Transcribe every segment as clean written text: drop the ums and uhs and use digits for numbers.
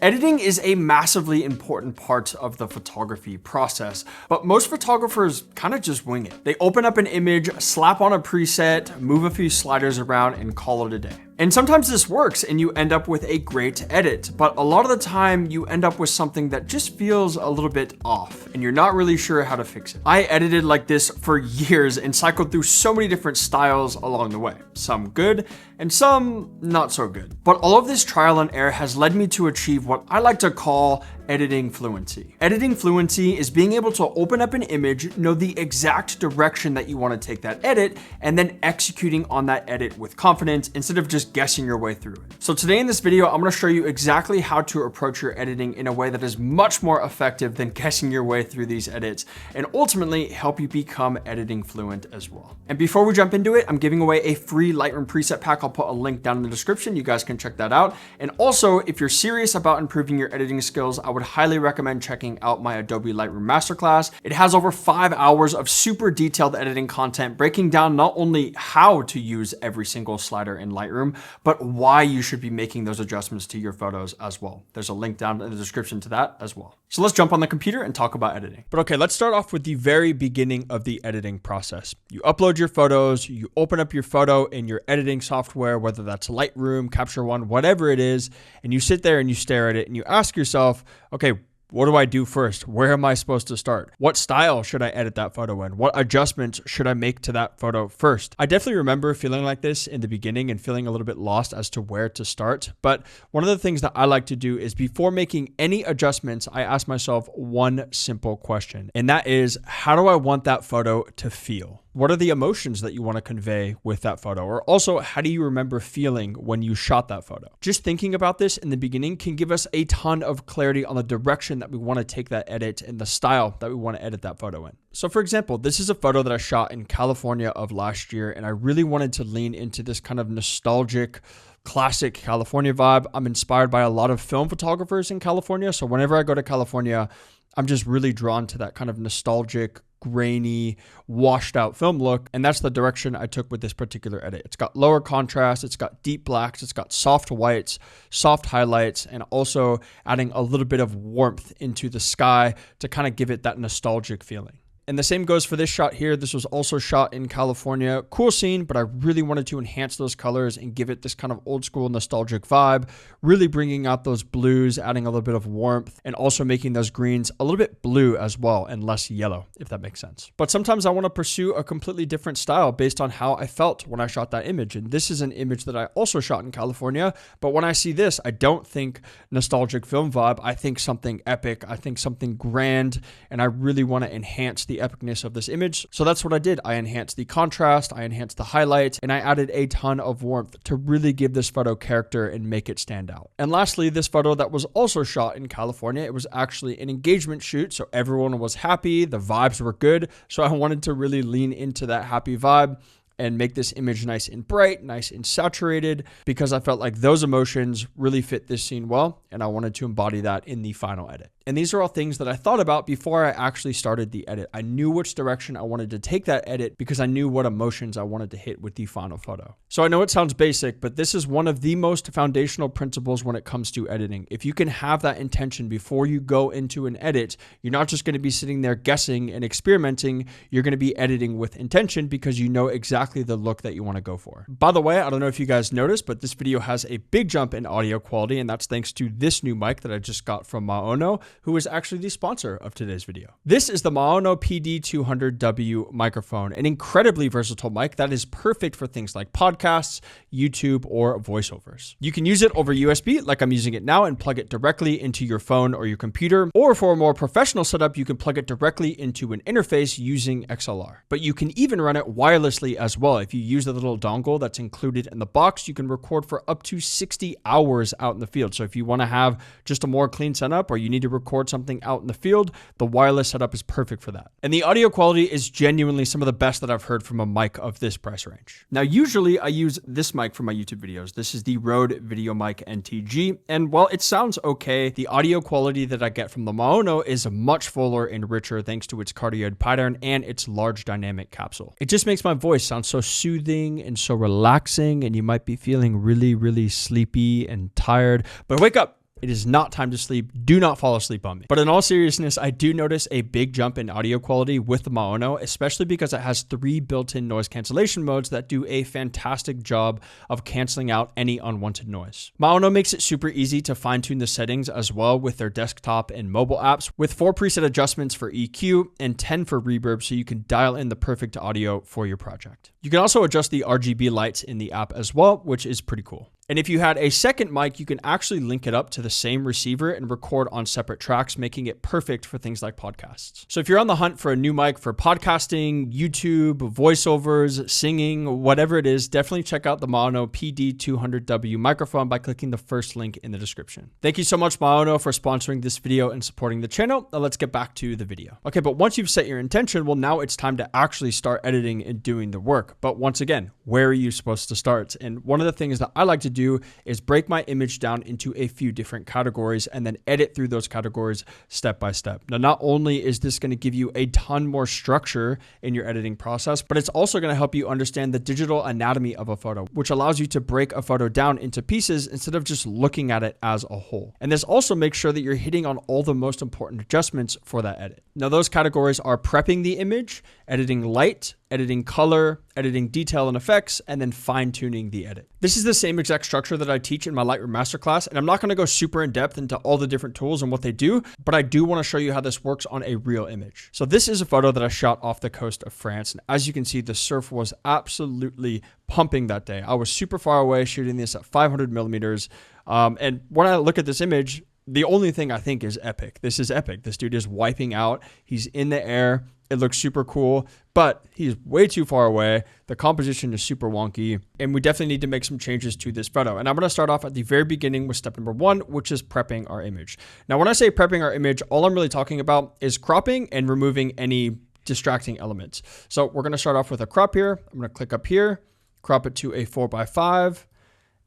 Editing is a massively important part of the photography process, but most photographers kind of just wing it. They open up an image, slap on a preset, move a few sliders around, and call it a day. And sometimes this works and you end up with a great edit, but a lot of the time you end up with something that just feels a little bit off and you're not really sure how to fix it. I edited like this for years and cycled through so many different styles along the way, some good and some not so good. But all of this trial and error has led me to achieve what I like to call editing fluency. Editing fluency is being able to open up an image, know the exact direction that you want to take that edit, and then executing on that edit with confidence instead of just guessing your way through it. So today in this video, I'm going to show you exactly how to approach your editing in a way that is much more effective than guessing your way through these edits, and ultimately help you become editing fluent as well. And before we jump into it, I'm giving away a free Lightroom preset pack. I'll put a link down in the description. You guys can check that out. And also, if you're serious about improving your editing skills, I would highly recommend checking out my Adobe Lightroom Masterclass. It has over 5 hours of super detailed editing content, breaking down not only how to use every single slider in Lightroom, but why you should be making those adjustments to your photos as well. There's a link down in the description to that as well. So let's jump on the computer and talk about editing. But okay, let's start off with the very beginning of the editing process. You upload your photos, you open up your photo in your editing software, whether that's Lightroom, Capture One, whatever it is, and you sit there and you stare at it and you ask yourself, okay, what do I do first? Where am I supposed to start? What style should I edit that photo in? What adjustments should I make to that photo first? I definitely remember feeling like this in the beginning and feeling a little bit lost as to where to start. But one of the things that I like to do is before making any adjustments, I ask myself one simple question, and that is, how do I want that photo to feel? What are the emotions that you want to convey with that photo? Or also, how do you remember feeling when you shot that photo? Just thinking about this in the beginning can give us a ton of clarity on the direction that we want to take that edit and the style that we want to edit that photo in. So for example, this is a photo that I shot in California of last year, and I really wanted to lean into this kind of nostalgic, classic California vibe. I'm inspired by a lot of film photographers in California. So whenever I go to California, I'm just really drawn to that kind of nostalgic, grainy, washed out film look. And that's the direction I took with this particular edit. It's got lower contrast, it's got deep blacks, it's got soft whites, soft highlights, and also adding a little bit of warmth into the sky to kind of give it that nostalgic feeling. And the same goes for this shot here. This was also shot in California. Cool scene, but I really wanted to enhance those colors and give it this kind of old school nostalgic vibe, really bringing out those blues, adding a little bit of warmth, and also making those greens a little bit blue as well and less yellow, if that makes sense. But sometimes I want to pursue a completely different style based on how I felt when I shot that image. And this is an image that I also shot in California. But when I see this, I don't think nostalgic film vibe. I think something epic. I think something grand. And I really want to enhance the epicness of this image. So that's what I did. I enhanced the contrast, I enhanced the highlights, and I added a ton of warmth to really give this photo character and make it stand out. And lastly, this photo that was also shot in California, it was actually an engagement shoot. So everyone was happy, the vibes were good. So I wanted to really lean into that happy vibe and make this image nice and bright, nice and saturated, because I felt like those emotions really fit this scene well, and I wanted to embody that in the final edit. And these are all things that I thought about before I actually started the edit. I knew which direction I wanted to take that edit because I knew what emotions I wanted to hit with the final photo. So I know it sounds basic, but this is one of the most foundational principles when it comes to editing. If you can have that intention before you go into an edit, you're not just going to be sitting there guessing and experimenting. You're going to be editing with intention because you know exactly the look that you want to go for. By the way, I don't know if you guys noticed, but this video has a big jump in audio quality, and that's thanks to this new mic that I just got from Maono, who is actually the sponsor of today's video. This is the Maono PD200W microphone, an incredibly versatile mic that is perfect for things like podcasts, YouTube, or voiceovers. You can use it over USB like I'm using it now and plug it directly into your phone or your computer, or for a more professional setup, you can plug it directly into an interface using XLR. But you can even run it wirelessly as well. If you use the little dongle that's included in the box, you can record for up to 60 hours out in the field. So if you want to have just a more clean setup or you need to record something out in the field, the wireless setup is perfect for that. And the audio quality is genuinely some of the best that I've heard from a mic of this price range. Now, usually I use this mic for my YouTube videos. This is the Rode VideoMic NTG. And while it sounds okay, the audio quality that I get from the Maono is much fuller and richer thanks to its cardioid pattern and its large dynamic capsule. It just makes my voice sound so soothing and so relaxing, and you might be feeling really, really sleepy and tired, but wake up. It is not time to sleep. Do not fall asleep on me. But in all seriousness, I do notice a big jump in audio quality with the Maono, especially because it has 3 built-in noise cancellation modes that do a fantastic job of canceling out any unwanted noise. Maono makes it super easy to fine-tune the settings as well with their desktop and mobile apps, with 4 preset adjustments for EQ and 10 for reverb, so you can dial in the perfect audio for your project. You can also adjust the RGB lights in the app as well, which is pretty cool. And if you had a second mic, you can actually link it up to the same receiver and record on separate tracks, making it perfect for things like podcasts. So if you're on the hunt for a new mic for podcasting, YouTube, voiceovers, singing, whatever it is, definitely check out the Maono PD200W microphone by clicking the first link in the description. Thank you so much, Maono, for sponsoring this video and supporting the channel. Now let's get back to the video. Okay, but once you've set your intention, well, now it's time to actually start editing and doing the work. But once again, where are you supposed to start? And one of the things that I like to do is break my image down into a few different categories and then edit through those categories step by step. Now, not only is this going to give you a ton more structure in your editing process, but it's also going to help you understand the digital anatomy of a photo, which allows you to break a photo down into pieces instead of just looking at it as a whole. And this also makes sure that you're hitting on all the most important adjustments for that edit. Now, those categories are prepping the image, editing light, editing color, editing detail and effects, and then fine-tuning the edit. This is the same exact structure that I teach in my Lightroom masterclass, and I'm not going to go super in depth into all the different tools and what they do, but I do want to show you how this works on a real image. So this is a photo that I shot off the coast of France, and as you can see, the surf was absolutely pumping that day. I was super far away shooting this at 500 millimeters, and when I look at this image, the only thing I think is epic. This is epic. This dude is wiping out. He's in the air. It looks super cool, but he's way too far away. The composition is super wonky, and we definitely need to make some changes to this photo. And I'm going to start off at the very beginning with step number 1, which is prepping our image. Now, when I say prepping our image, all I'm really talking about is cropping and removing any distracting elements. So we're going to start off with a crop here. I'm going to click up here, crop it to a 4:5,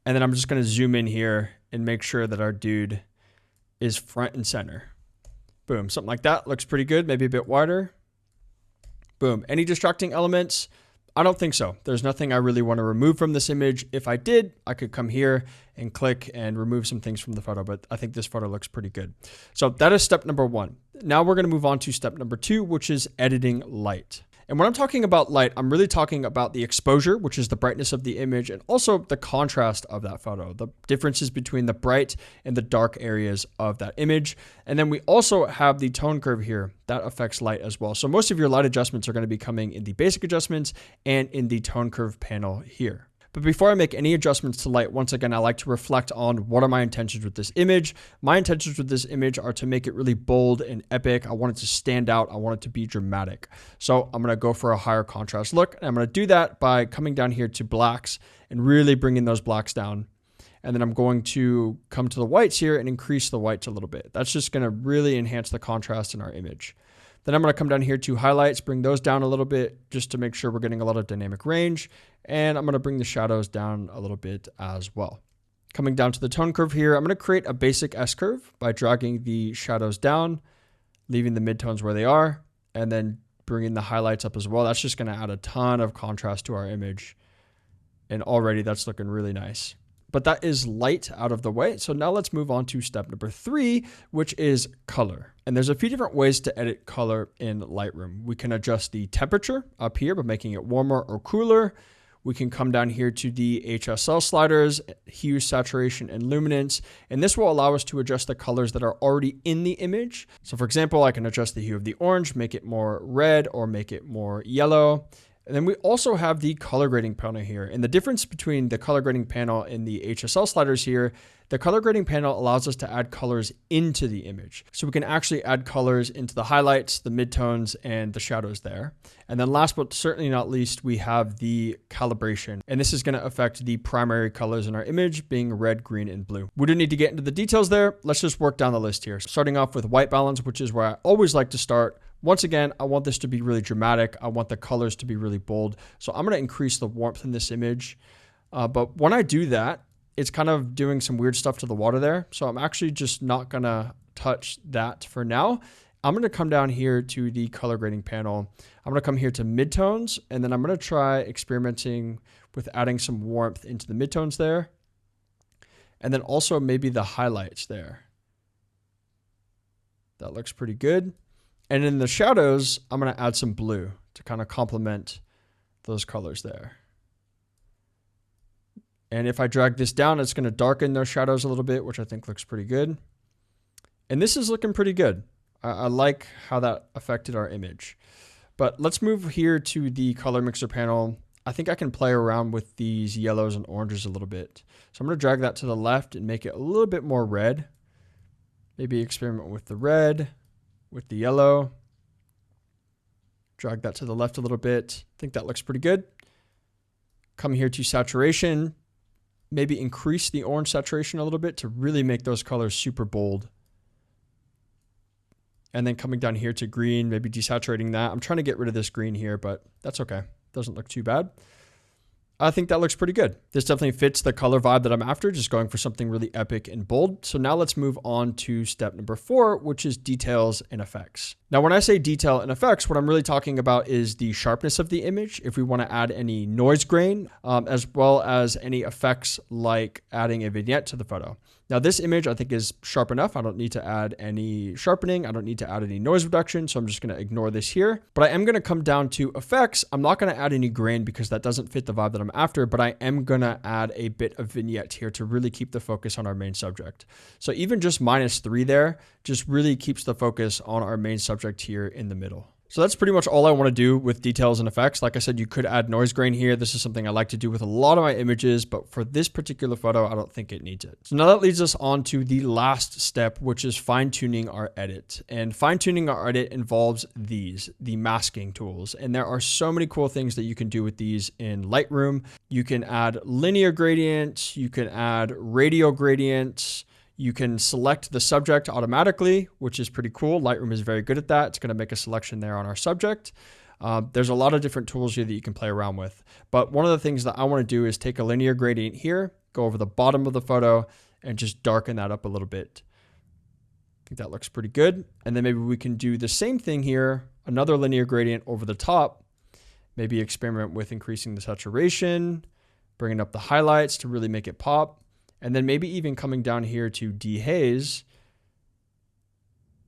and then I'm just going to zoom in here and make sure that our dude is front and center. Boom, something like that. Looks pretty good, maybe a bit wider. Boom. Any distracting elements? I don't think so. There's nothing I really want to remove from this image. If I did, I could come here and click and remove some things from the photo, but I think this photo looks pretty good. So that is step number 1. Now we're going to move on to step number 2, which is editing light. And when I'm talking about light, I'm really talking about the exposure, which is the brightness of the image, and also the contrast of that photo, the differences between the bright and the dark areas of that image. And then we also have the tone curve here that affects light as well. So most of your light adjustments are going to be coming in the basic adjustments and in the tone curve panel here. But before I make any adjustments to light, once again, I like to reflect on what are my intentions with this image. My intentions with this image are to make it really bold and epic. I want it to stand out. I want it to be dramatic. So I'm going to go for a higher contrast look. And I'm going to do that by coming down here to blacks and really bringing those blacks down. And then I'm going to come to the whites here and increase the whites a little bit. That's just going to really enhance the contrast in our image. Then I'm going to come down here to highlights, bring those down a little bit just to make sure we're getting a lot of dynamic range. And I'm going to bring the shadows down a little bit as well. Coming down to the tone curve here, I'm going to create a basic S curve by dragging the shadows down, leaving the midtones where they are, and then bringing the highlights up as well. That's just going to add a ton of contrast to our image. And already that's looking really nice. But that is light out of the way. So now let's move on to step number 3, which is color. And there's a few different ways to edit color in Lightroom. We can adjust the temperature up here by making it warmer or cooler. We can come down here to the HSL sliders, hue, saturation, and luminance. And this will allow us to adjust the colors that are already in the image. So for example, I can adjust the hue of the orange, make it more red or make it more yellow. And then we also have the color grading panel here. And the difference between the color grading panel and the HSL sliders here, the color grading panel allows us to add colors into the image. So we can actually add colors into the highlights, the midtones, and the shadows there. And then last but certainly not least, we have the calibration. And this is going to affect the primary colors in our image being red, green, and blue. We don't need to get into the details there. Let's just work down the list here. Starting off with white balance, which is where I always like to start. Once again, I want this to be really dramatic. I want the colors to be really bold. So I'm going to increase the warmth in this image. But when I do that, it's kind of doing some weird stuff to the water there. So I'm actually just not going to touch that for now. I'm going to come down here to the color grading panel. I'm going to come here to midtones, and then I'm going to try experimenting with adding some warmth into the midtones there. And then also maybe the highlights there. That looks pretty good. And in the shadows, I'm going to add some blue to kind of complement those colors there. And if I drag this down, it's going to darken those shadows a little bit, which I think looks pretty good. And this is looking pretty good. I like how that affected our image. But let's move here to the color mixer panel. I think I can play around with these yellows and oranges a little bit. So I'm going to drag that to the left and make it a little bit more red. Maybe experiment with the red, with the yellow. Drag that to the left a little bit. I think that looks pretty good. Come here to saturation. Maybe increase the orange saturation a little bit to really make those colors super bold. And then coming down here to green, maybe desaturating that. I'm trying to get rid of this green here, but that's okay. Doesn't look too bad. I think that looks pretty good. This definitely fits the color vibe that I'm after, just going for something really epic and bold. So now let's move on to step number 4, which is details and effects. Now, when I say detail and effects, what I'm really talking about is the sharpness of the image. If we want to add any noise grain, as well as any effects like adding a vignette to the photo. Now, this image I think is sharp enough. I don't need to add any sharpening. I don't need to add any noise reduction. So I'm just going to ignore this here. But I am going to come down to effects. I'm not going to add any grain because that doesn't fit the vibe that I'm after, but I am going to add a bit of vignette here to really keep the focus on our main subject. So even just -3 there just really keeps the focus on our main subject here in the middle. So that's pretty much all I want to do with details and effects. Like I said, you could add noise grain here. This is something I like to do with a lot of my images, but for this particular photo, I don't think it needs it. So now that leads us on to the last step, which is fine-tuning our edit. And fine-tuning our edit involves the masking tools. And there are so many cool things that you can do with these in Lightroom. You can add linear gradients, you can add radial gradients. You can select the subject automatically, which is pretty cool. Lightroom is very good at that. It's going to make a selection there on our subject. There's a lot of different tools here that you can play around with. But one of the things that I want to do is take a linear gradient here, go over the bottom of the photo, and just darken that up a little bit. I think that looks pretty good. And then maybe we can do the same thing here, another linear gradient over the top. Maybe experiment with increasing the saturation, bringing up the highlights to really make it pop. And then maybe even coming down here to dehaze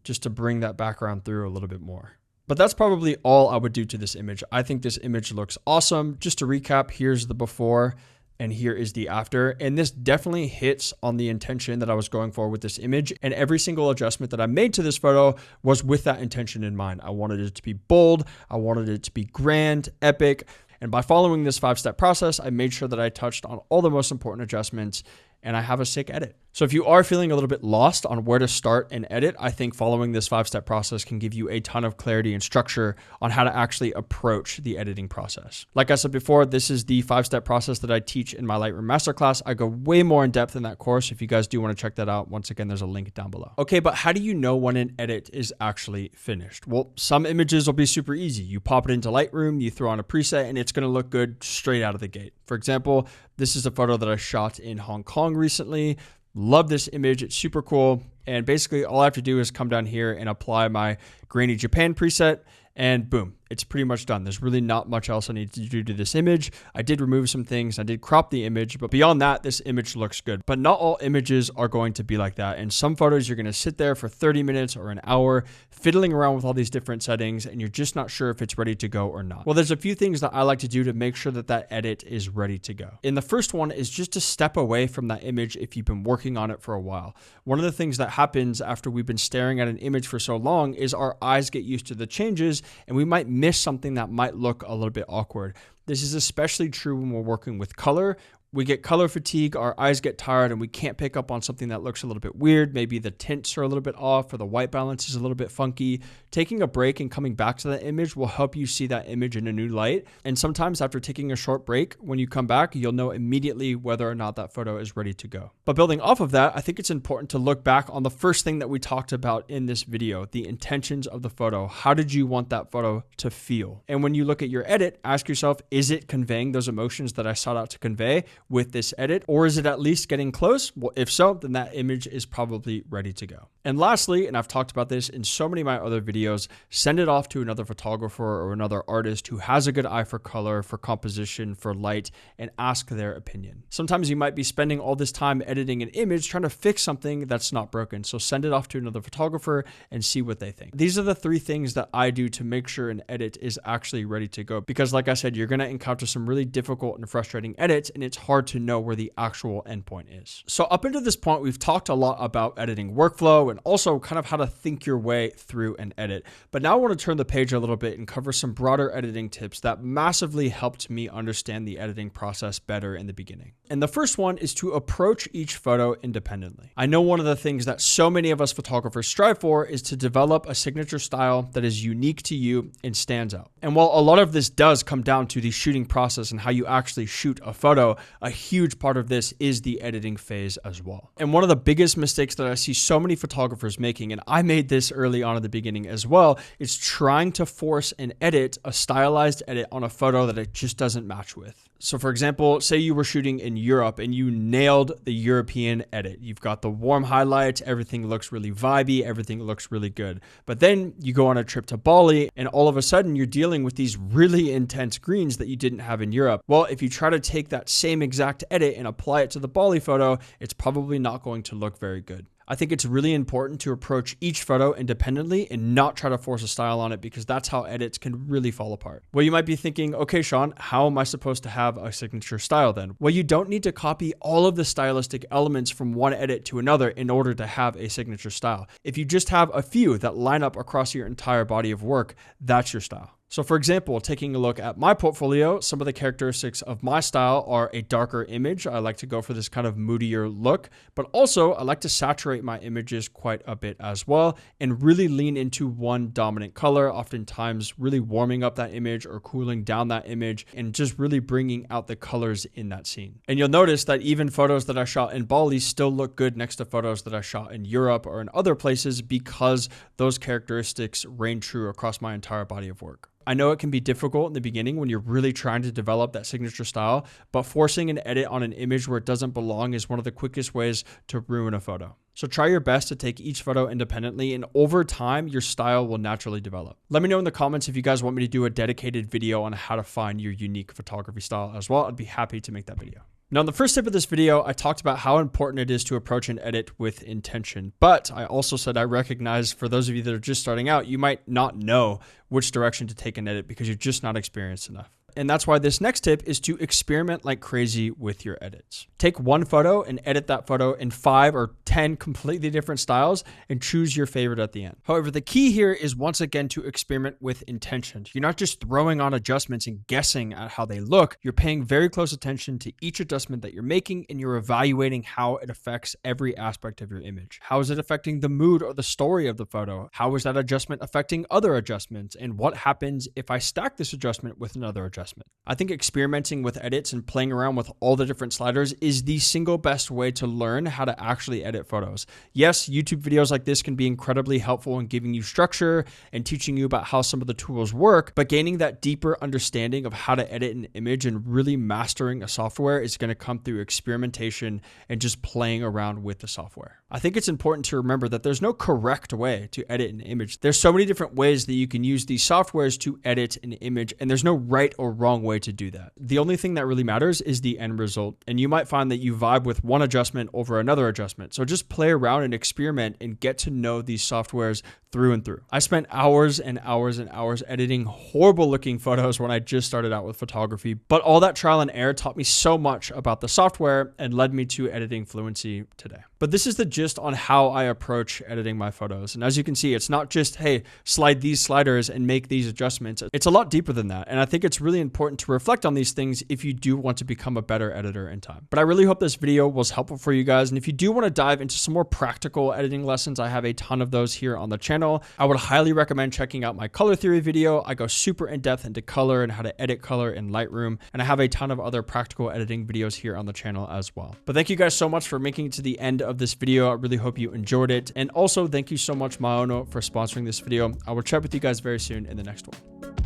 just to bring that background through a little bit more. But that's probably all I would do to this image. I think this image looks awesome. Just to recap, here's the before and here is the after. And this definitely hits on the intention that I was going for with this image. And every single adjustment that I made to this photo was with that intention in mind. I wanted it to be bold. I wanted it to be grand, epic. And by following this 5-step process, I made sure that I touched on all the most important adjustments and I have a sick edit. So if you are feeling a little bit lost on where to start and edit, I think following this 5-step process can give you a ton of clarity and structure on how to actually approach the editing process. Like I said before, this is the 5-step process that I teach in my Lightroom masterclass. I go way more in depth in that course. If you guys do want to check that out, once again, there's a link down below. Okay, but how do you know when an edit is actually finished? Well, some images will be super easy. You pop it into Lightroom, you throw on a preset, and it's going to look good straight out of the gate. For example, this is a photo that I shot in Hong Kong recently. Love this image. It's super cool. And basically all I have to do is come down here and apply my grainy Japan preset and boom, it's pretty much done. There's really not much else I need to do to this image. I did remove some things. I did crop the image, but beyond that, this image looks good. But not all images are going to be like that. And some photos, you're going to sit there for 30 minutes or an hour fiddling around with all these different settings, and you're just not sure if it's ready to go or not. Well, there's a few things that I like to do to make sure that that edit is ready to go. And the first one is just to step away from that image if you've been working on it for a while. One of the things that happens after we've been staring at an image for so long is our eyes get used to the changes and we might miss something that might look a little bit awkward. This is especially true when we're working with color. We get color fatigue, our eyes get tired, and we can't pick up on something that looks a little bit weird. Maybe the tints are a little bit off or the white balance is a little bit funky. Taking a break and coming back to that image will help you see that image in a new light. And sometimes after taking a short break, when you come back, you'll know immediately whether or not that photo is ready to go. But building off of that, I think it's important to look back on the first thing that we talked about in this video, the intentions of the photo. How did you want that photo to feel? And when you look at your edit, ask yourself, is it conveying those emotions that I sought out to convey? with this edit, or is it at least getting close? Well, if so, then that image is probably ready to go. And lastly, and I've talked about this in so many of my other videos, send it off to another photographer or another artist who has a good eye for color, for composition, for light, and ask their opinion. Sometimes you might be spending all this time editing an image trying to fix something that's not broken. So send it off to another photographer and see what they think. These are the 3 things that I do to make sure an edit is actually ready to go. Because like I said, you're going to encounter some really difficult and frustrating edits, and it's hard to know where the actual endpoint is. So up until this point, we've talked a lot about editing workflow and also kind of how to think your way through an edit. But now I want to turn the page a little bit and cover some broader editing tips that massively helped me understand the editing process better in the beginning. And the first one is to approach each photo independently. I know one of the things that so many of us photographers strive for is to develop a signature style that is unique to you and stands out. And while a lot of this does come down to the shooting process and how you actually shoot a photo, a huge part of this is the editing phase as well. And one of the biggest mistakes that I see so many photographers making, and I made this early on at the beginning as well, is trying to force an edit, a stylized edit on a photo that it just doesn't match with. So for example, say you were shooting in Europe and you nailed the European edit. You've got the warm highlights, everything looks really vibey, everything looks really good. But then you go on a trip to Bali and all of a sudden you're dealing with these really intense greens that you didn't have in Europe. Well, if you try to take that same exact edit and apply it to the Bali photo, it's probably not going to look very good. I think it's really important to approach each photo independently and not try to force a style on it, because that's how edits can really fall apart. Well, you might be thinking, okay, Sean, how am I supposed to have a signature style then? Well, you don't need to copy all of the stylistic elements from one edit to another in order to have a signature style. If you just have a few that line up across your entire body of work, that's your style. So for example, taking a look at my portfolio, some of the characteristics of my style are a darker image. I like to go for this kind of moodier look, but also I like to saturate my images quite a bit as well and really lean into one dominant color, oftentimes really warming up that image or cooling down that image and just really bringing out the colors in that scene. And you'll notice that even photos that I shot in Bali still look good next to photos that I shot in Europe or in other places, because those characteristics reign true across my entire body of work. I know it can be difficult in the beginning when you're really trying to develop that signature style, but forcing an edit on an image where it doesn't belong is one of the quickest ways to ruin a photo. So try your best to take each photo independently, and over time, your style will naturally develop. Let me know in the comments if you guys want me to do a dedicated video on how to find your unique photography style as well. I'd be happy to make that video. Now, in the first tip of this video, I talked about how important it is to approach an edit with intention, but I also said I recognize for those of you that are just starting out, you might not know which direction to take an edit because you're just not experienced enough. And that's why this next tip is to experiment like crazy with your edits. Take one photo and edit that photo in 5 or 10 completely different styles and choose your favorite at the end. However, the key here is once again to experiment with intention. You're not just throwing on adjustments and guessing at how they look. You're paying very close attention to each adjustment that you're making, and you're evaluating how it affects every aspect of your image. How is it affecting the mood or the story of the photo? How is that adjustment affecting other adjustments? And what happens if I stack this adjustment with another adjustment? I think experimenting with edits and playing around with all the different sliders is the single best way to learn how to actually edit photos. Yes, YouTube videos like this can be incredibly helpful in giving you structure and teaching you about how some of the tools work, but gaining that deeper understanding of how to edit an image and really mastering a software is going to come through experimentation and just playing around with the software. I think it's important to remember that there's no correct way to edit an image. There's so many different ways that you can use these softwares to edit an image, and there's no right or wrong way to do that. The only thing that really matters is the end result, and you might find that you vibe with one adjustment over another adjustment. So just play around and experiment and get to know these softwares through and through. I spent hours and hours and hours editing horrible looking photos when I just started out with photography, but all that trial and error taught me so much about the software and led me to editing fluency today. But this is the gist on how I approach editing my photos. And as you can see, it's not just, hey, slide these sliders and make these adjustments. It's a lot deeper than that. And I think it's really important to reflect on these things if you do want to become a better editor in time. But I really hope this video was helpful for you guys. And if you do want to dive into some more practical editing lessons, I have a ton of those here on the channel. I would highly recommend checking out my color theory video. I go super in depth into color and how to edit color in Lightroom. And I have a ton of other practical editing videos here on the channel as well. But thank you guys so much for making it to the end of this video. I really hope you enjoyed it. And also thank you so much, Maono, for sponsoring this video. I will chat with you guys very soon in the next one.